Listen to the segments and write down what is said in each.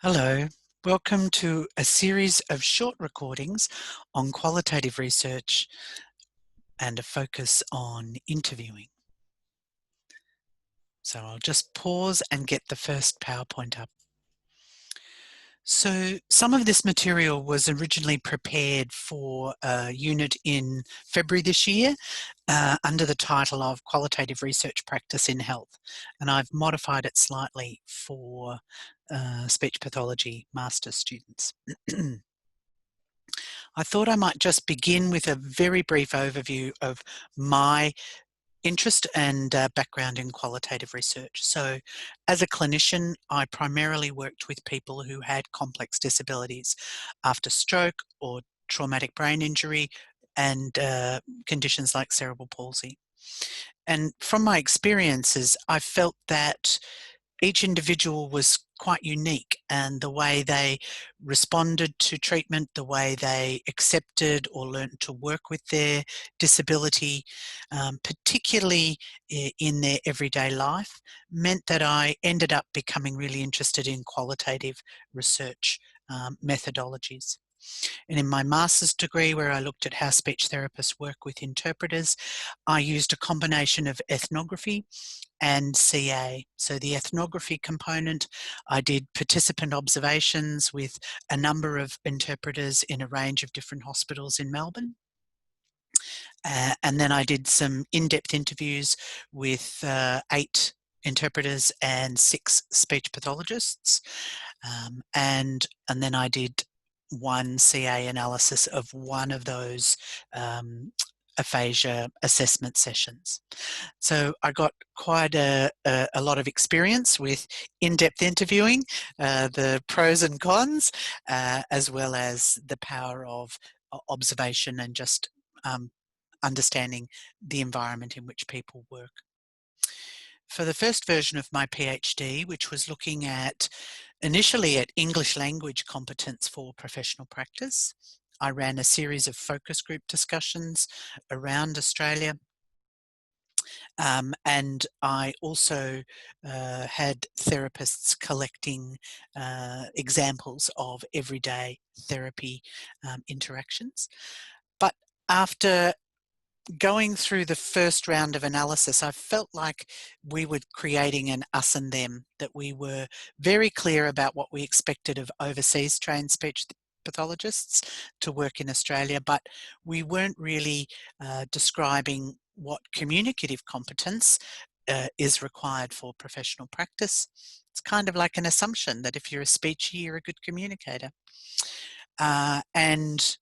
Hello, welcome to a series of short recordings on qualitative research and a focus on interviewing. So I'll just pause and get the first PowerPoint up. So some of this material was originally prepared for a unit in February this year under the title of Qualitative Research Practice in Health, and I've modified it slightly for speech pathology master's students. I thought I might just begin with a very brief overview of my interest and background in qualitative research. So as a clinician, I primarily worked with people who had complex disabilities after stroke or traumatic brain injury and conditions like cerebral palsy. And from my experiences, I felt that each individual was quite unique, and the way they responded to treatment, the way they accepted or learned to work with their disability, particularly in their everyday life, meant that I ended up becoming really interested in qualitative research methodologies. And in my master's degree, where I looked at how speech therapists work with interpreters, I used a combination of ethnography and CA. So the ethnography component, I did participant observations with a number of interpreters in a range of different hospitals in Melbourne. And then I did some in-depth interviews with 8 interpreters and 6 speech pathologists. And then I did one CA analysis of one of those aphasia assessment sessions. So I got quite a lot of experience with in-depth interviewing, the pros and cons, as well as the power of observation and just understanding the environment in which people work. For the first version of my PhD, which was looking at initially at English language competence for professional practice, I ran a series of focus group discussions around Australia. And I also had therapists collecting examples of everyday therapy interactions. But after going through the first round of analysis, I felt like we were creating an us and them, that we were very clear about what we expected of overseas trained speech pathologists to work in Australia, but we weren't really describing what communicative competence is required for professional practice. It's kind of like an assumption that if you're a speechy, you're a good communicator. And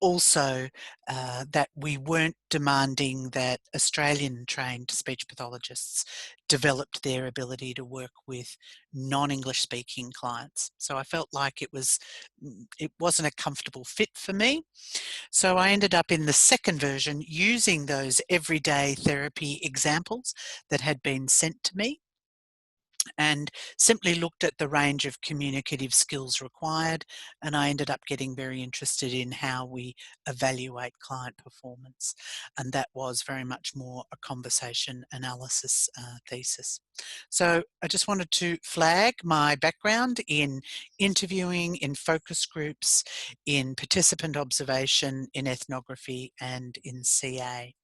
also that we weren't demanding that Australian trained speech pathologists developed their ability to work with non-English speaking clients. So I felt like it wasn't a comfortable fit for me. So I ended up in the second version using those everyday therapy examples that had been sent to me, and simply looked at the range of communicative skills required, and I ended up getting very interested in how we evaluate client performance, and that was very much more a conversation analysis thesis. So I just wanted to flag my background in interviewing, in focus groups, in participant observation, in ethnography, and in CA.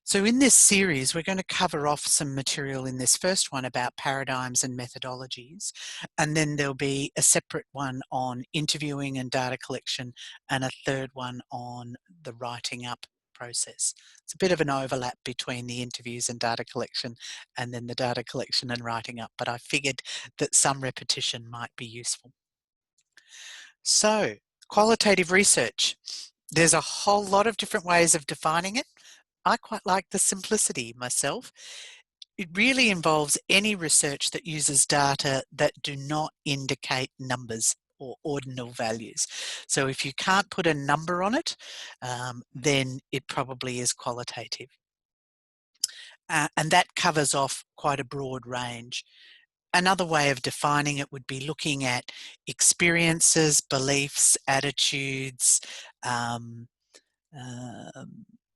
So in this series, we're going to cover off some material in this first one about paradigms and methodologies, and then there'll be a separate one on interviewing and data collection, and a third one on the writing up process. It's a bit of an overlap between the interviews and data collection, and then the data collection and writing up, but I figured that some repetition might be useful. So, qualitative research. There's a whole lot of different ways of defining it. I quite like the simplicity myself. It really involves any research that uses data that do not indicate numbers or ordinal values. So if you can't put a number on it, then it probably is qualitative. And that covers off quite a broad range. Another way of defining it would be looking at experiences, beliefs, attitudes,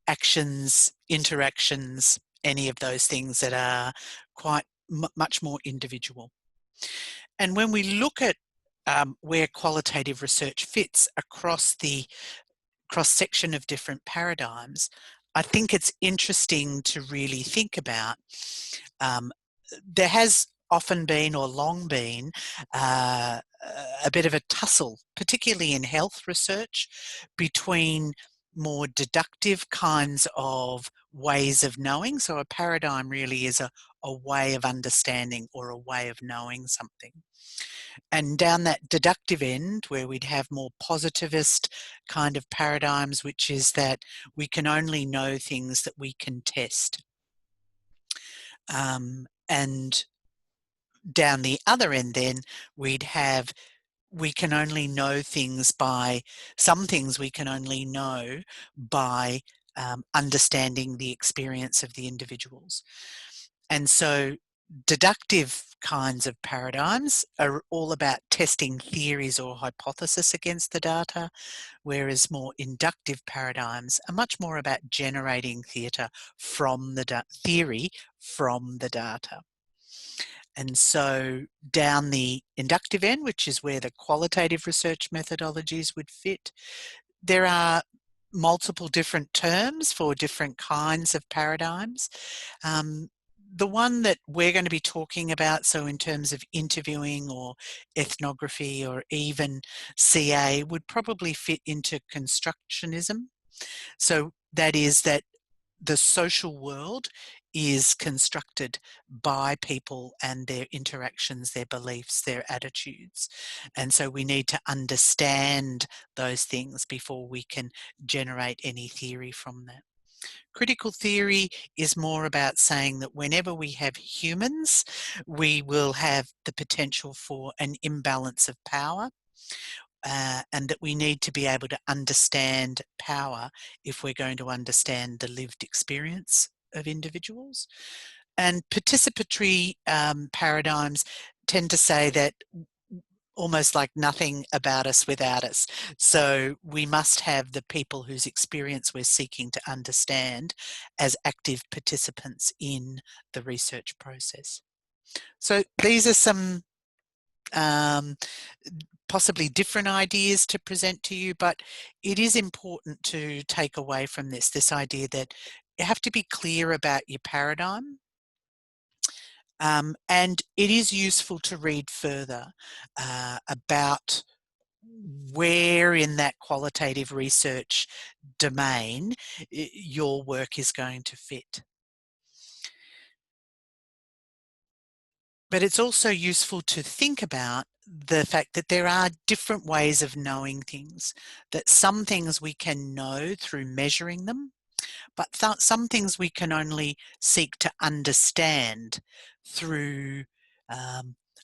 actions, interactions, any of those things that are quite much more individual. And when we look at where qualitative research fits across the cross-section of different paradigms, I think it's interesting to really think about. There has often been or long been a bit of a tussle, particularly in health research, between more deductive kinds of ways of knowing. So a paradigm really is a way of understanding or a way of knowing something. And down that deductive end, where we'd have more positivist kind of paradigms, which is that we can only know things that we can test. And down the other end then, we'd have we can only know things by, some things we can only know by understanding the experience of the individuals. And so deductive kinds of paradigms are all about testing theories or hypotheses against the data, whereas more inductive paradigms are much more about generating theory from the data. And so down the inductive end, which is where the qualitative research methodologies would fit, there are multiple different terms for different kinds of paradigms. The one that we're going to be talking about, so in terms of interviewing or ethnography or even CA, would probably fit into constructionism. So that is that the social world is constructed by people and their interactions, their beliefs, their attitudes. And so we need to understand those things before we can generate any theory from that. Critical theory is more about saying that whenever we have humans, we will have the potential for an imbalance of power. And that we need to be able to understand power if we're going to understand the lived experience of individuals. And participatory paradigms tend to say that almost like nothing about us without us. So we must have the people whose experience we're seeking to understand as active participants in the research process. So these are some possibly different ideas to present to you, but it is important to take away from this idea that you have to be clear about your paradigm. And it is useful to read further about where in that qualitative research domain your work is going to fit. But it's also useful to think about the fact that there are different ways of knowing things, that some things we can know through measuring them, but some things we can only seek to understand through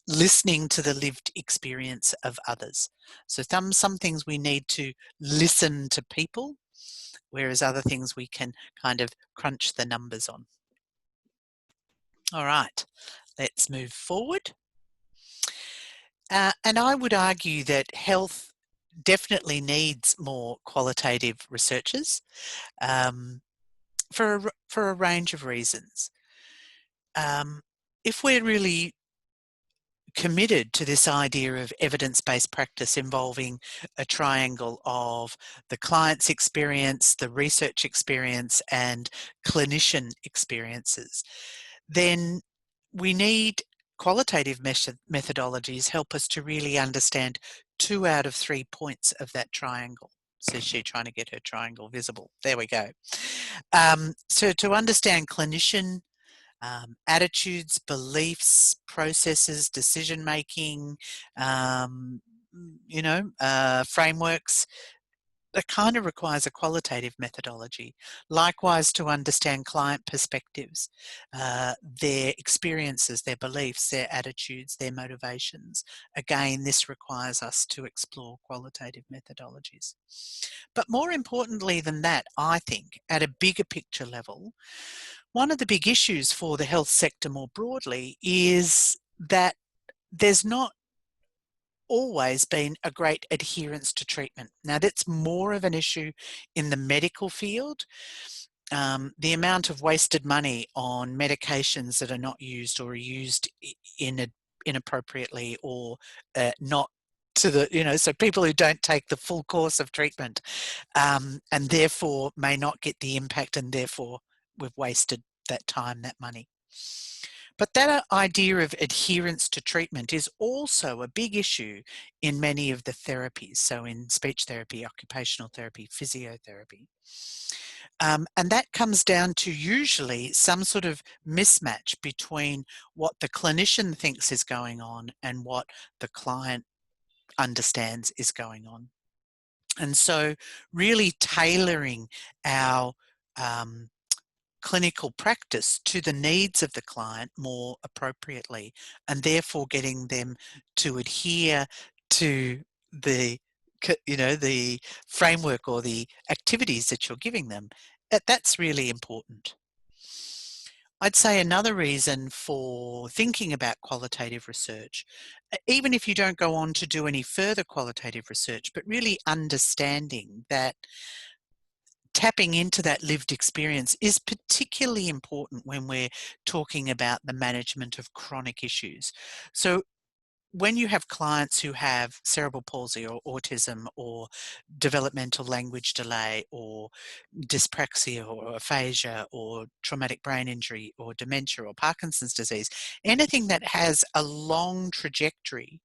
listening to the lived experience of others. So some things we need to listen to people, whereas other things we can kind of crunch the numbers on. All right, let's move forward. And I would argue that health definitely needs more qualitative researchers for a range of reasons. If we're really committed to this idea of evidence-based practice involving a triangle of the client's experience, the research experience, and clinician experiences, then we need qualitative methodologies help us to really understand 2 out of 3 points of that triangle. Says she, trying to get her triangle visible. There we go. So to understand clinician attitudes, beliefs, processes, decision making, frameworks, that kind of requires a qualitative methodology. Likewise, to understand client perspectives, their experiences, their beliefs, their attitudes, their motivations. Again, this requires us to explore qualitative methodologies. But more importantly than that, I think, at a bigger picture level, one of the big issues for the health sector more broadly is that there's not always been a great adherence to treatment. Now, that's more of an issue in the medical field. The amount of wasted money on medications that are not used or are used in inappropriately or not to the, so people who don't take the full course of treatment, and therefore may not get the impact, and therefore we've wasted that time, that money. But that idea of adherence to treatment is also a big issue in many of the therapies. So in speech therapy, occupational therapy, physiotherapy. And that comes down to usually some sort of mismatch between what the clinician thinks is going on and what the client understands is going on. And so really tailoring our clinical practice to the needs of the client more appropriately, and therefore getting them to adhere to the the framework or the activities that you're giving them. That's really important. I'd say another reason for thinking about qualitative research, even if you don't go on to do any further qualitative research, but really understanding that tapping into that lived experience is particularly important when we're talking about the management of chronic issues. So when you have clients who have cerebral palsy or autism or developmental language delay or dyspraxia or aphasia or traumatic brain injury or dementia or Parkinson's disease, anything that has a long trajectory,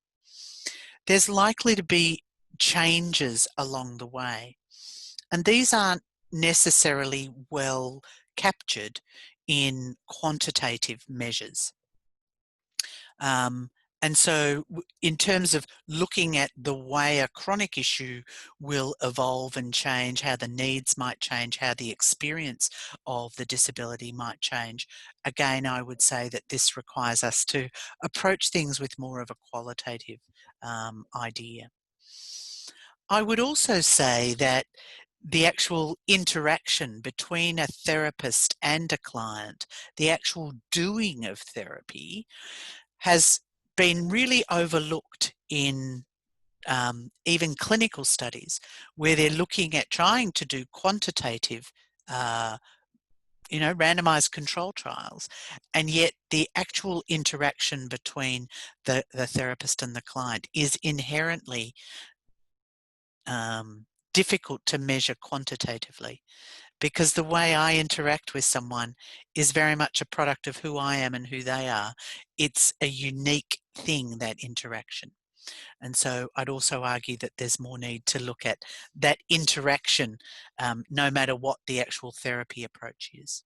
there's likely to be changes along the way. And these aren't necessarily well captured in quantitative measures. And so in terms of looking at the way a chronic issue will evolve and change, how the needs might change, how the experience of the disability might change, again, I would say that this requires us to approach things with more of a qualitative idea. I would also say that the actual interaction between a therapist and a client, the actual doing of therapy, has been really overlooked in even clinical studies where they're looking at trying to do quantitative randomized control trials, and yet the actual interaction between the therapist and the client is inherently difficult to measure quantitatively, because the way I interact with someone is very much a product of who I am and who they are. It's a unique thing, that interaction. And so I'd also argue that there's more need to look at that interaction, no matter what the actual therapy approach is.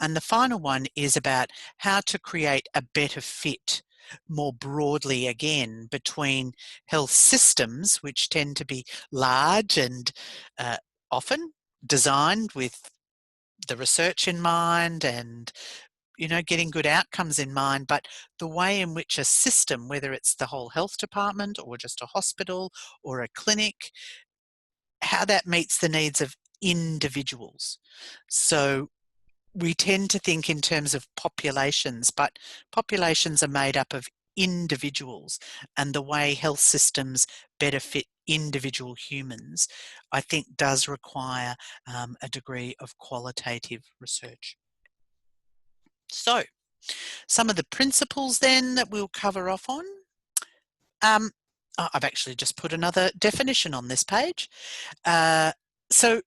And the final one is about how to create a better fit more broadly, again, between health systems, which tend to be large and often designed with the research in mind and getting good outcomes in mind, but the way in which a system, whether it's the whole health department or just a hospital or a clinic, how that meets the needs of individuals. So we tend to think in terms of populations, but populations are made up of individuals, and the way health systems better fit individual humans, I think, does require a degree of qualitative research. So, some of the principles then that we'll cover off on. I've actually just put another definition on this page. So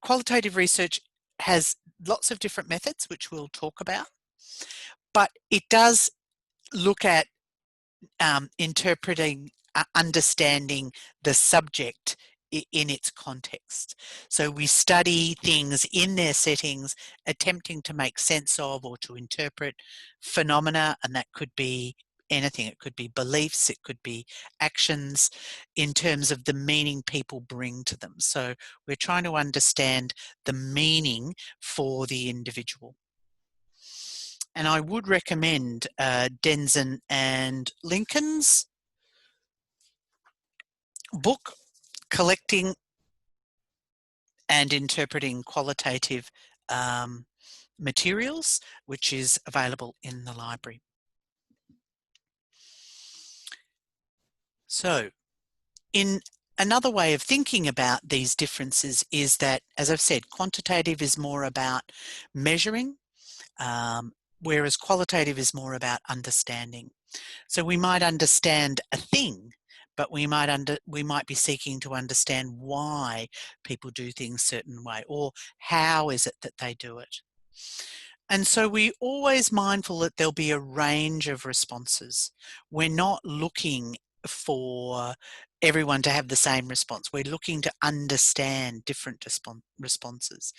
qualitative research has lots of different methods, which we'll talk about, but it does look at interpreting, understanding the subject in its context. So we study things in their settings, attempting to make sense of or to interpret phenomena, and that could be anything. It could be beliefs, it could be actions, in terms of the meaning people bring to them. So we're trying to understand the meaning for the individual. And I would recommend Denson and Lincoln's book, Collecting and Interpreting Qualitative Materials, which is available in the library. So, in another way of thinking about these differences is that, as I've said, quantitative is more about measuring, whereas qualitative is more about understanding. So we might understand a thing, but we might be seeking to understand why people do things a certain way, or how is it that they do it. And so we're always mindful that there'll be a range of responses. We're not looking for everyone to have the same response. We're looking to understand different responses,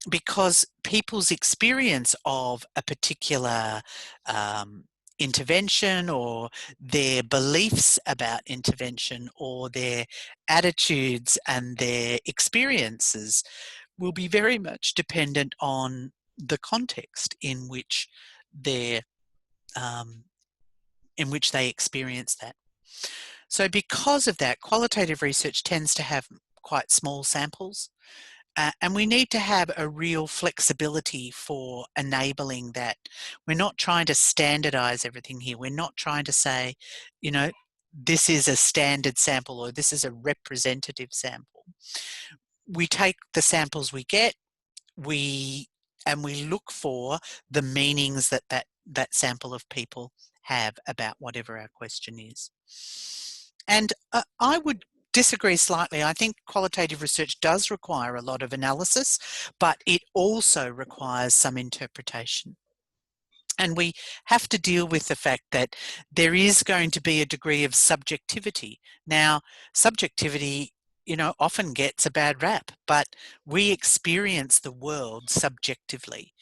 because people's experience of a particular um, intervention, or their beliefs about intervention, or their attitudes and their experiences will be very much dependent on the context they're um, in which they experience that. So because of that, qualitative research tends to have quite small samples, and we need to have a real flexibility for enabling that. We're not trying to standardize everything here. We're not trying to say, you know, this is a standard sample or this is a representative sample. We take the samples we get, and we look for the meanings that sample of people have about whatever our question is. And I would disagree slightly. I think qualitative research does require a lot of analysis, but it also requires some interpretation. And we have to deal with the fact that there is going to be a degree of subjectivity. Now, subjectivity, often gets a bad rap, but we experience the world subjectively.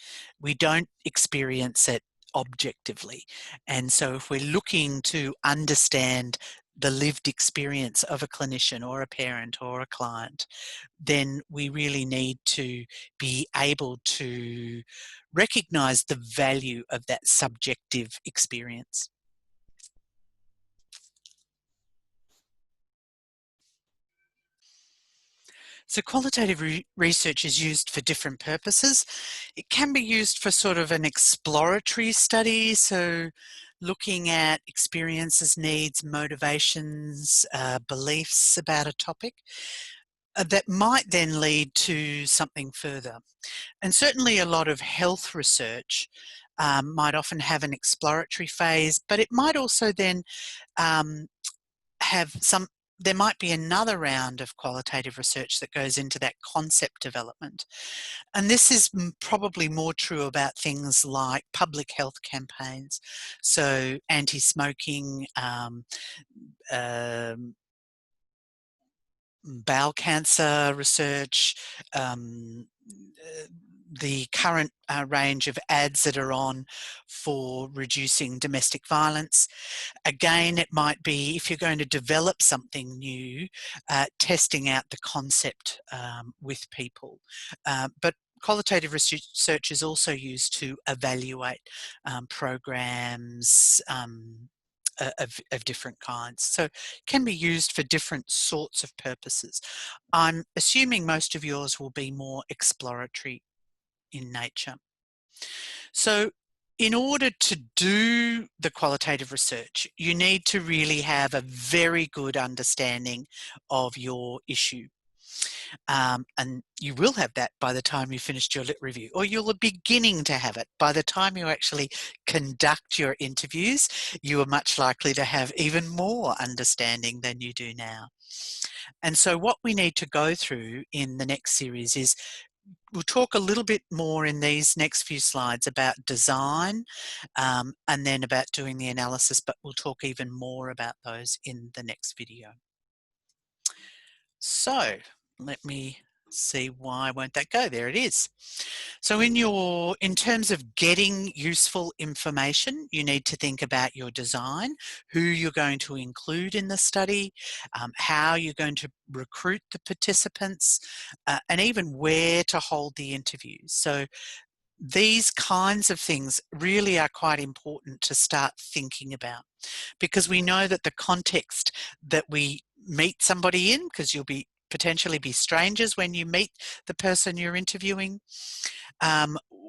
We don't experience it objectively. And so if we're looking to understand the lived experience of a clinician or a parent or a client, then we really need to be able to recognize the value of that subjective experience. So qualitative research is used for different purposes. It can be used for sort of an exploratory study, so looking at experiences, needs, motivations, beliefs about a topic that might then lead to something further. And certainly a lot of health research might often have an exploratory phase, but it might also then um, there might be another round of qualitative research that goes into that concept development. And this is probably more true about things like public health campaigns, so anti-smoking, um, bowel cancer research, the current range of ads that are on for reducing domestic violence. Again, it might be, if you're going to develop something new, testing out the concept with people. But qualitative research is also used to evaluate programs of different kinds. So it can be used for different sorts of purposes. I'm assuming most of yours will be more exploratory in nature. So in order to do the qualitative research, you need to really have a very good understanding of your issue. And you will have that by the time you finished your lit review, or you're beginning to have it. By the time you actually conduct your interviews, you are much likely to have even more understanding than you do now. And so what we need to go through in the next series is, we'll talk a little bit more in these next few slides about design, and then about doing the analysis, but we'll talk even more about those in the next video. So let me see, why won't that go? There it is. So in terms of getting useful information, you need to think about your design, who you're going to include in the study, how you're going to recruit the participants, and even where to hold the interviews. So these kinds of things really are quite important to start thinking about, because we know that the context that we meet somebody in, because you'll potentially be strangers when you meet the person you're interviewing,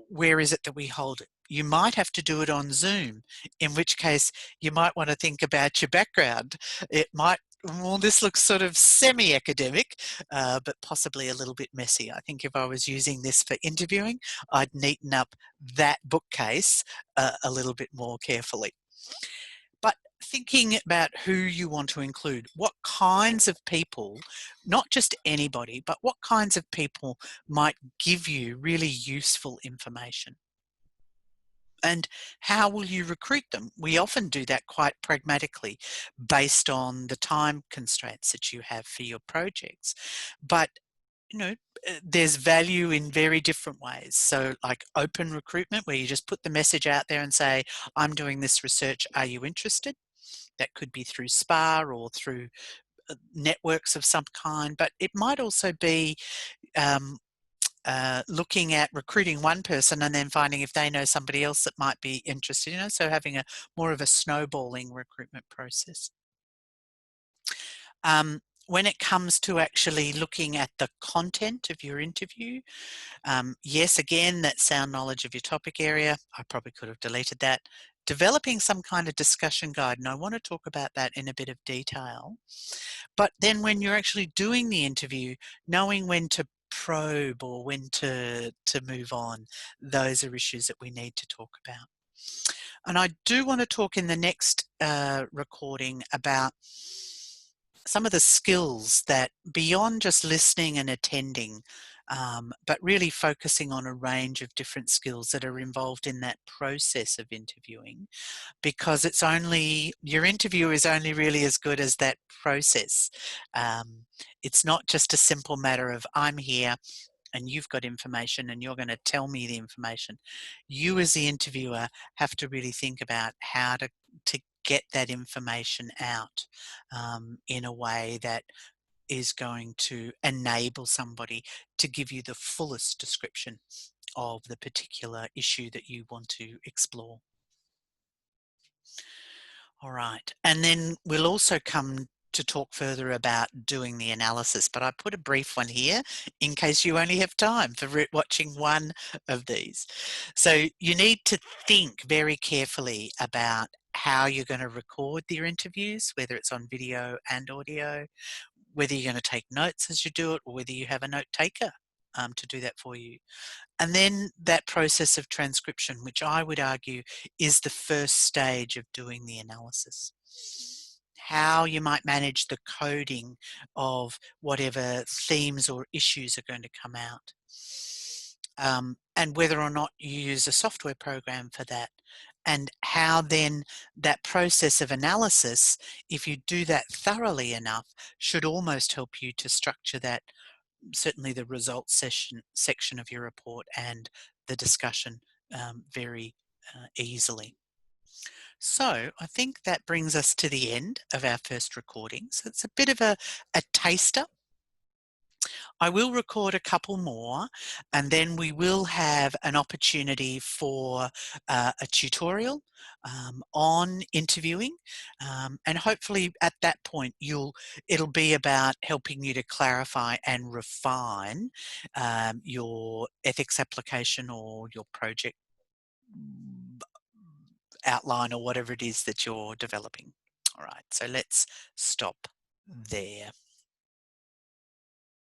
where is it that we hold it? You might have to do it on Zoom, in which case you might want to think about your background. It might, well, this looks sort of semi-academic, but possibly a little bit messy. I think if I was using this for interviewing, I'd neaten up that bookcase a little bit more carefully. thinking about who you want to include, what kinds of people, not just anybody, but what kinds of people might give you really useful information. And how will you recruit them? We often do that quite pragmatically based on the time constraints that you have for your projects. But you know, there's value in very different ways. So like open recruitment, where you just put the message out there and say, I'm doing this research, are you interested? That could be through SPA or through networks of some kind, but it might also be um, looking at recruiting one person and then finding if they know somebody else that might be interested, so having a more of a snowballing recruitment process. When it comes to actually looking at the content of your interview, yes, again, that sound knowledge of your topic area, I probably could have deleted that. Developing some kind of discussion guide, and I want to talk about that in a bit of detail. But then when you're actually doing the interview, knowing when to probe or when to move on, those are issues that we need to talk about. And I do want to talk in the next recording about some of the skills that, beyond just listening and attending, but really focusing on a range of different skills that are involved in that process of interviewing, because it's only, your interview is only really as good as that process. It's not just a simple matter of I'm here and you've got information and you're going to tell me the information. You as the interviewer have to really think about how to get that information out in a way that is going to enable somebody to give you the fullest description of the particular issue that you want to explore. All right, and then we'll also come to talk further about doing the analysis, but I put a brief one here in case you only have time for watching one of these. So you need to think very carefully about how you're going to record your interviews, whether it's on video and audio, whether you're going to take notes as you do it, or whether you have a note taker to do that for you. And then that process of transcription, which I would argue is the first stage of doing the analysis. How you might manage the coding of whatever themes or issues are going to come out. And whether or not you use a software program for that. And how then that process of analysis, if you do that thoroughly enough, should almost help you to structure that, certainly the results section of your report and the discussion very easily. So I think that brings us to the end of our first recording. So it's a bit of a taster. I will record a couple more and then we will have an opportunity for a tutorial on interviewing, and hopefully at that point it'll be about helping you to clarify and refine your ethics application or your project outline or whatever it is that you're developing. All right, so let's stop there.